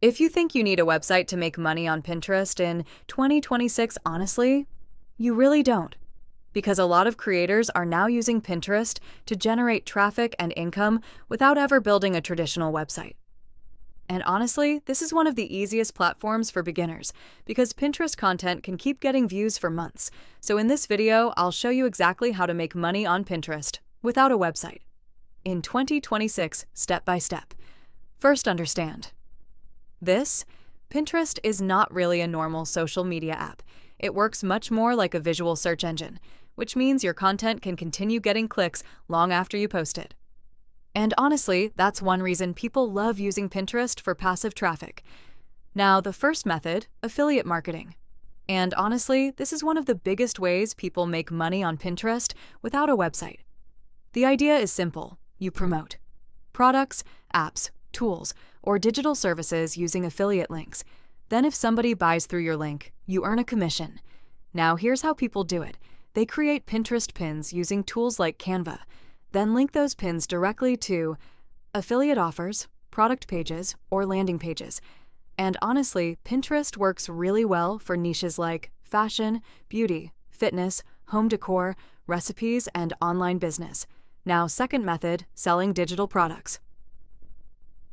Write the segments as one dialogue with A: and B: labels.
A: If you think you need a website to make money on Pinterest in 2026, honestly, you really don't. Because a lot of creators are now using Pinterest to generate traffic and income without ever building a traditional website. And honestly, this is one of the easiest platforms for beginners because Pinterest content can keep getting views for months. So in this video, I'll show you exactly how to make money on Pinterest without a website in 2026, step by step. First, understand. Pinterest is not really a normal social media app. It works much more like a visual search engine, which means your content can continue getting clicks long after you post it. And honestly, that's one reason people love using Pinterest for passive traffic. Now, the first method, affiliate marketing. And honestly, this is one of the biggest ways people make money on Pinterest without a website. The idea is simple. You promote products, apps, tools, or digital services using affiliate links. Then if somebody buys through your link, you earn a commission. Now, here's how people do it. They create Pinterest pins using tools like Canva, then link those pins directly to affiliate offers, product pages, or landing pages. And honestly, Pinterest works really well for niches like fashion, beauty, fitness, home decor, recipes, and online business. Now, second method, selling digital products.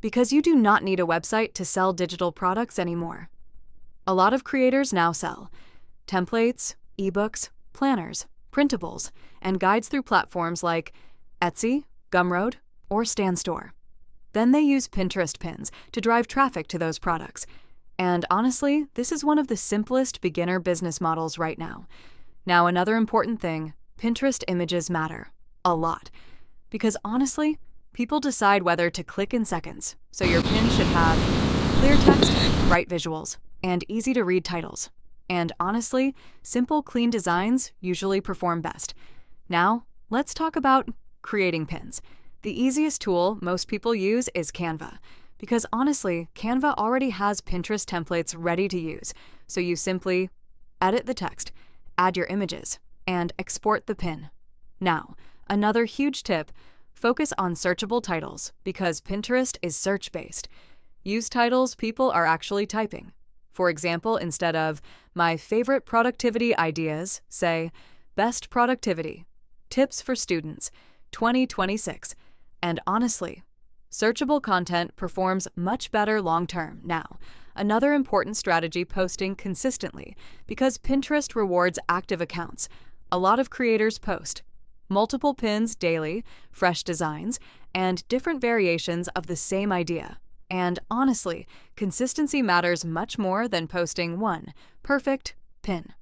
A: Because you do not need a website to sell digital products anymore. A lot of creators now sell templates, ebooks, planners, printables, and guides through platforms like Etsy, Gumroad, or Standstore. Then they use Pinterest pins to drive traffic to those products. And honestly, this is one of the simplest beginner business models right now. Now, another important thing, Pinterest images matter a lot. Because honestly, people decide whether to click in seconds, so your pin should have clear text, bright visuals, and easy-to-read titles. And honestly, simple, clean designs usually perform best. Now, let's talk about creating pins. The easiest tool most people use is Canva, because honestly, Canva already has Pinterest templates ready to use, so you simply edit the text, add your images, and export the pin. Now, another huge tip, focus on searchable titles because Pinterest is search-based. Use titles people are actually typing. For example, instead of my favorite productivity ideas, say best productivity, tips for students, 2026. And honestly, searchable content performs much better long-term. Now, another important strategy, posting consistently because Pinterest rewards active accounts. A lot of creators post multiple pins daily, fresh designs, and different variations of the same idea. And honestly, consistency matters much more than posting one perfect pin.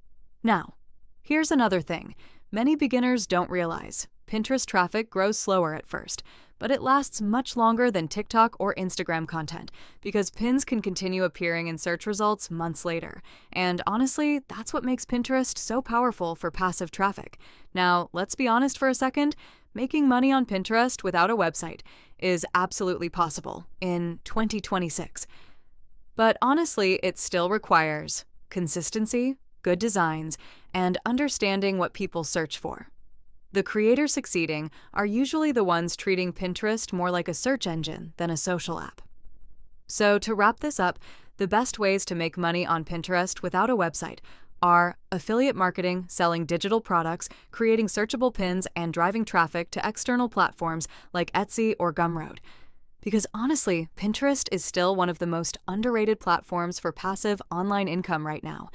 A: Now, here's another thing. Many beginners don't realize Pinterest traffic grows slower at first, but it lasts much longer than TikTok or Instagram content because pins can continue appearing in search results months later. And honestly, that's what makes Pinterest so powerful for passive traffic. Now, let's be honest for a second. Making money on Pinterest without a website is absolutely possible in 2026. But honestly, it still requires consistency, good designs, and understanding what people search for. The creators succeeding are usually the ones treating Pinterest more like a search engine than a social app. So to wrap this up, the best ways to make money on Pinterest without a website are affiliate marketing, selling digital products, creating searchable pins, and driving traffic to external platforms like Etsy or Gumroad. Because honestly, Pinterest is still one of the most underrated platforms for passive online income right now.